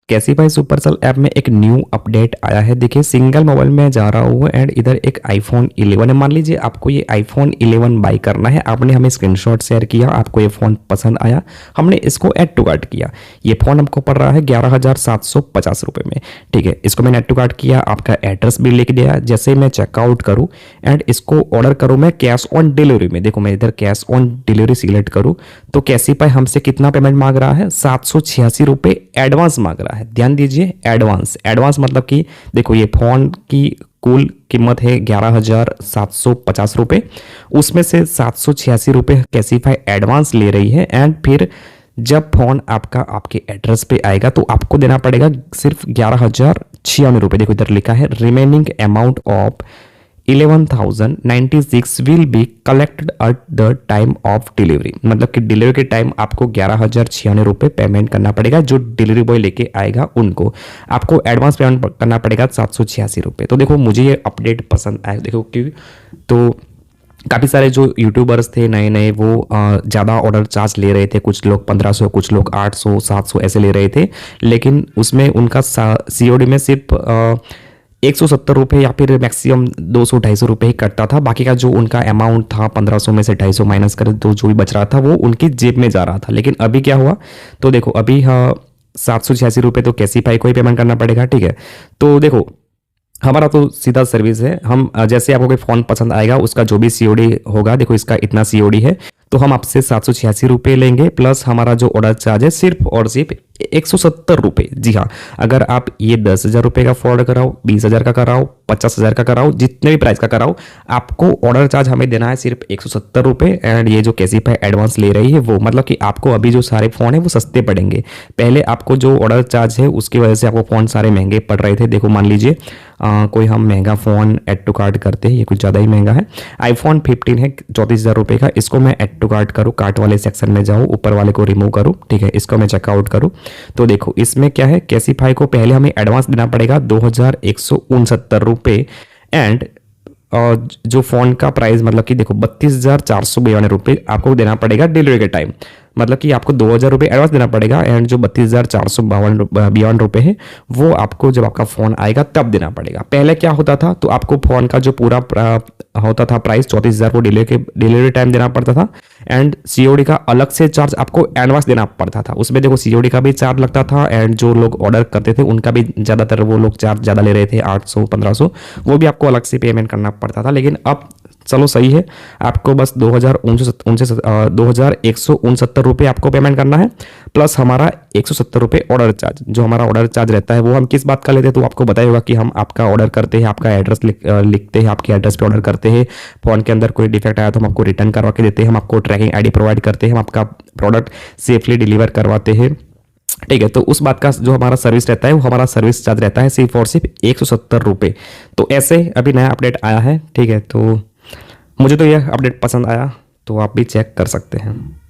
कैसीफाई Supercell app में एक new update आया है। देखिए सिंगल मोबाइल में जा रहा हूँ एंड इधर एक आईफोन 11 है। मान लीजिए आपको ये आईफोन 11 बाई करना है, आपने हमें स्क्रीनशॉट शेयर किया, आपको ये फ़ोन पसंद आया, हमने इसको ऐड टू कार्ट किया। ये फ़ोन हमको पड़ रहा है 11,750 रुपये में। ठीक है, इसको मैंने ऐड टू कार्ट किया, आपका एड्रेस भी लिख दिया। जैसे मैं चेकआउट करूँ एंड इसको ऑर्डर करूँ मैं कैश ऑन डिलीवरी में, देखो मैं इधर कैश ऑन डिलीवरी सिलेक्ट करूँ तो कैसीफाई हमसे कितना पेमेंट मांग रहा है, 786 रुपये एडवांस मांग रहा है। ध्यान दीजिए, एडवांस एडवांस मतलब कि देखो ये फ़ोन की कुल कीमत है 11,750 रुपये, उसमें से 786 रुपये कैसीफाई एडवांस ले रही है। एंड फिर जब फ़ोन आपका आपके एड्रेस पे आएगा तो आपको देना पड़ेगा सिर्फ 11,096 रुपये। देखो इधर लिखा है remaining amount of 11,096 will be collected at the time of delivery. मतलब कि डिलीवरी के टाइम आपको 11,096 रुपये पेमेंट करना पड़ेगा। जो डिलीवरी बॉय लेके आएगा उनको आपको एडवांस पेमेंट करना पड़ेगा 786 रुपये। तो देखो मुझे ये अपडेट पसंद आया, देखो क्यों तो काफ़ी सारे जो यूट्यूबर्स थे नए नए वो ज़्यादा ऑर्डर चार्ज ले रहे थे। कुछ लोग 1500, कुछ लोग 800 700 ऐसे ले रहे थे, लेकिन उसमें उनका COD में सिर्फ 170 रुपये या फिर मैक्सिमम 200-250 रुपये ही कटता था। बाकी का जो उनका अमाउंट था 1500 में से 250 माइनस कर तो जो भी बच रहा था वो उनकी जेब में जा रहा था। लेकिन अभी क्या हुआ, तो देखो अभी 786 रुपये तो कैसीफाई को ही पेमेंट करना पड़ेगा। ठीक है, तो देखो हमारा तो सीधा सर्विस है। हम जैसे आपको कोई फ़ोन पसंद आएगा उसका जो भी COD होगा, देखो इसका इतना COD है तो हम आपसे 786 रुपये लेंगे, प्लस हमारा जो ऑर्डर चार्ज है सिर्फ और सिर्फ 170 रुपये। जी हाँ, अगर आप ये 10,000 रुपये का ऑर्डर कराओ, 20,000 का कराओ, 50,000 का कराओ, जितने भी प्राइस का कराओ, आपको ऑर्डर चार्ज हमें देना है सिर्फ 170 रुपये। एंड ये जो कैसीफाई एडवांस ले रही है वो मतलब कि आपको अभी जो सारे फ़ोन है वो सस्ते पड़ेंगे। पहले आपको जो ऑर्डर चार्ज है उसकी वजह से आपको फ़ोन सारे महंगे पड़ रहे थे। देखो मान लीजिए कोई हम महंगा फ़ोन ऐड टू कार्ट करते हैं, ये कुछ ज़्यादा ही महंगा है। आईफोन 15 है 34,000 रुपये का, इसको मैं ऐड टू कार्ट करूँ, कार्ट वाले सेक्शन में जाऊँ, ऊपर वाले को रिमूव करूँ। ठीक है, इसको मैं चेकआउट करूँ तो देखो इसमें क्या है, कैसीफाई को पहले हमें एडवांस देना पड़ेगा 2,169 रुपये। एंड और जो फ़ोन का प्राइस मतलब कि देखो 32,492 रुपये आपको देना पड़ेगा डिलीवरी के टाइम। मतलब कि आपको 2,000 रुपये एडवांस देना पड़ेगा एंड जो 32,452 रुपये है वो आपको जब आपका फ़ोन आएगा तब देना पड़ेगा। पहले क्या होता था, तो आपको फ़ोन का जो पूरा होता था प्राइस 34,000 को डिलीवरी टाइम देना पड़ता था एंड COD का अलग से चार्ज आपको एडवांस देना पड़ता था। उसमें देखो COD का भी चार्ज लगता था एंड जो लोग ऑर्डर करते थे उनका भी ज़्यादातर वो लोग चार्ज ज़्यादा ले रहे थे, 800 1500, वो भी आपको अलग से पेमेंट करना पड़ता था। लेकिन अब चलो सही है, आपको बस 2,169 रुपये आपको पेमेंट करना है, प्लस हमारा 170 रुपये ऑर्डर चार्ज। जो हमारा ऑर्डर चार्ज रहता है वो हम किस बात का लेते हैं, तो आपको बताया होगा कि हम आपका ऑर्डर करते हैं, आपका एड्रेस लिखते हैं, आपके एड्रेस पे ऑर्डर करते हैं, फ़ोन के अंदर कोई डिफेक्ट आया तो हम आपको रिटर्न करवा के देते हैं, हम आपको ट्रैकिंग ID प्रोवाइड करते हैं, हम आपका प्रोडक्ट सेफली डिलीवर करवाते हैं। ठीक है, तो उस बात का जो हमारा सर्विस रहता है वो हमारा सर्विस चार्ज रहता है सिर्फ और सिर्फ 170 रुपये। तो ऐसे अभी नया अपडेट आया है। ठीक है, तो मुझे तो यह अपडेट पसंद आया, तो आप भी चेक कर सकते हैं।